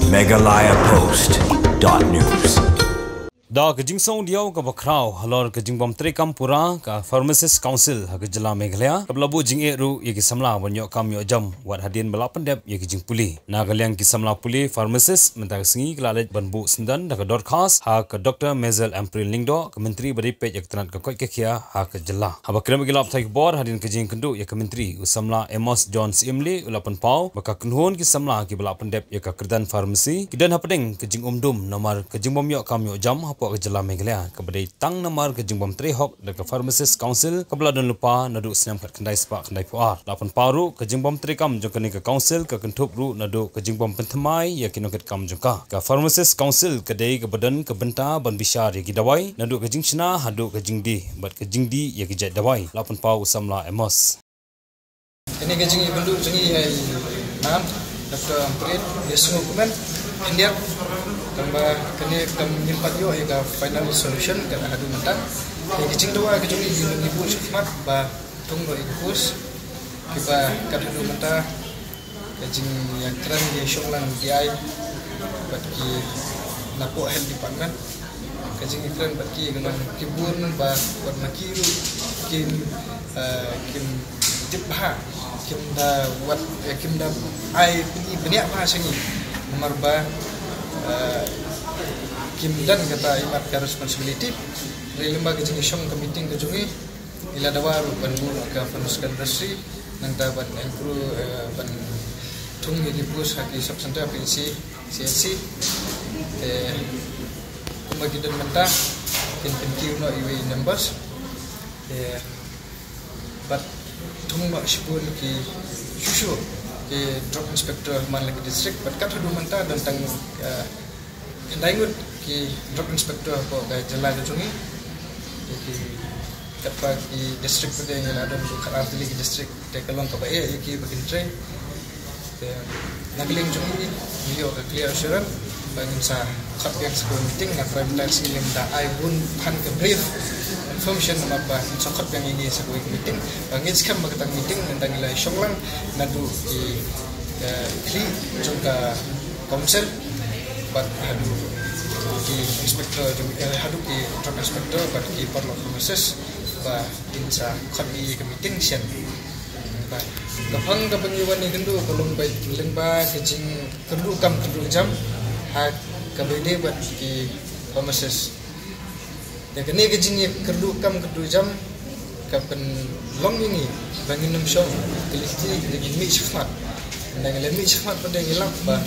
megalayapost.news. Da kajing song diaw ka bakraw halor kajing bom trekam pura ka Pharmacist Council ha Jela Meghalaya kablabu jing eru ye ki samla banyo kam yo jam wat hadin bala pendep ye ki jing puli na galyang ki samla puli pharmacist mentak singi klalej banbu sendan da ka dorkas ha ka Dr. Mezel April Lingdo ka menteri bari pej ek tanat ka koi ke khia ha ka Jela ha bakram gilap thai bor hadin kajing kendu ye ka menteri usamla Amos John Simli ulapan pau baka kunhun ki samla ki bala pendep ye ka kerdan pharmacy kidan hapeding kajing umdum nomor kajing bom yo kam yo jam ke Jela Meghalaya kepada tang namar ke Jingbom Trehok dan ke Pharmacist Council kebelah dan lupa nadu senam kat kendai sepak kendai puar lapan paru ke Jingbom Trekam jongkani ke Council ke kentup ru nadu ke Jingbom Pentemai yakin kat kam jongka ke Pharmacist Council kedai ke badan ke benta ban bishar yaki dawai nadu ke Jingshna hadu ke Jingdi bat ke Jingdi yaki jat dawai lapan pau samla Amos ini ke Jingi bendu Jingi nam Dr. April yesu komen India tambah kini menyimpan yo hingga final solution dan hadu mentang kecing doa kejungi ibu sifat bah tunggu ikus kita kat hadu mentang kecing yang keren di shonglang diai bagi napo health department kecing keren bagi dengan kibur bah warna kiru kim jebha kim da wat kim da ai banyak bahasa ni nomor bah Kim dan kata imat ke responsibility dari lembaga jengi syong ke meeting ke jungi ila dawaru banbu ke Pharmaceutical industry nang dapat improve ban tung di bus haki subcenter PNC CNC bagi dan mentah in no iwi numbers but tung mak shibun ki shushu ke drug inspector Malaki district but kat hadu mentah dan tang Kendaingut ki drug inspector ko ga Jela Jungi ki kapa ki district pada yang ada di Karatili ki district tekalong ka bae ki bakin train nagling Jungi dia ka clear assurance bangin sa kap yang school meeting na prime time silim da I won pan ka brief information mapa sa kap yang ini sa meeting bangin skam magatang meeting nandang ila syonglang nadu ki kli jongka council but hadu ki inspector hadu ki drug inspector but ki parlo pharmacist ba insa khami ke meeting sian ba kapang ka pengiwan ni gendu kolong bai lengba kecing kendu kam kendu jam ha ka bede bat ki pharmacist ya kene kecing kendu kam kendu jam ka pen long ini bangin nam show keliti lagi mi cepat dan lagi cepat pada ngilang ba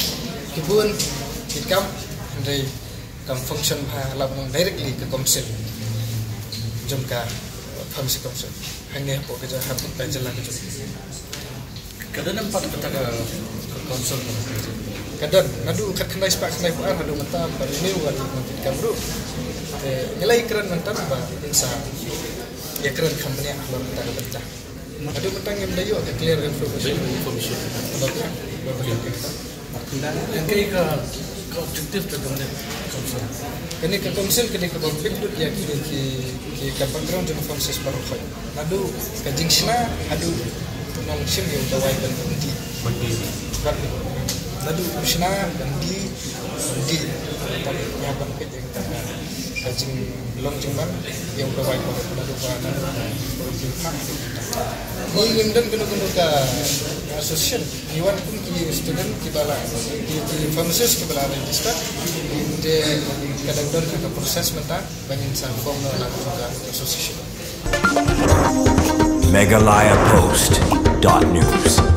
kibun ikam dari kam function labung directly ke council jumka pharmacy council hanya apa kerja habis berjalan ke kadang nampak kita ke council kadang ngadu kat kendai sepak kendai puan hadu mentam pada ini buat nanti kamru nilai keren mentam ba insa ya keren company ahlo kita ke pecah hadu mentang yang dayo ke clear information dan yang ke objektif terkait council. Kini ke council kini ke public tu dia ki background jeung proses baru kau. Nadu kajing sina adu nong sim yang dawai dan mandi. Nadu sina mandi tapi nyaban ke jeung kajing long jemban yang dawai baru nadu jimpak. Ini dan kena ke association iwan pun ki student ki bala ki pharmacist ki bala register de kadang-kadang ke proses mentah bangin sa form na juga association megalayapost.news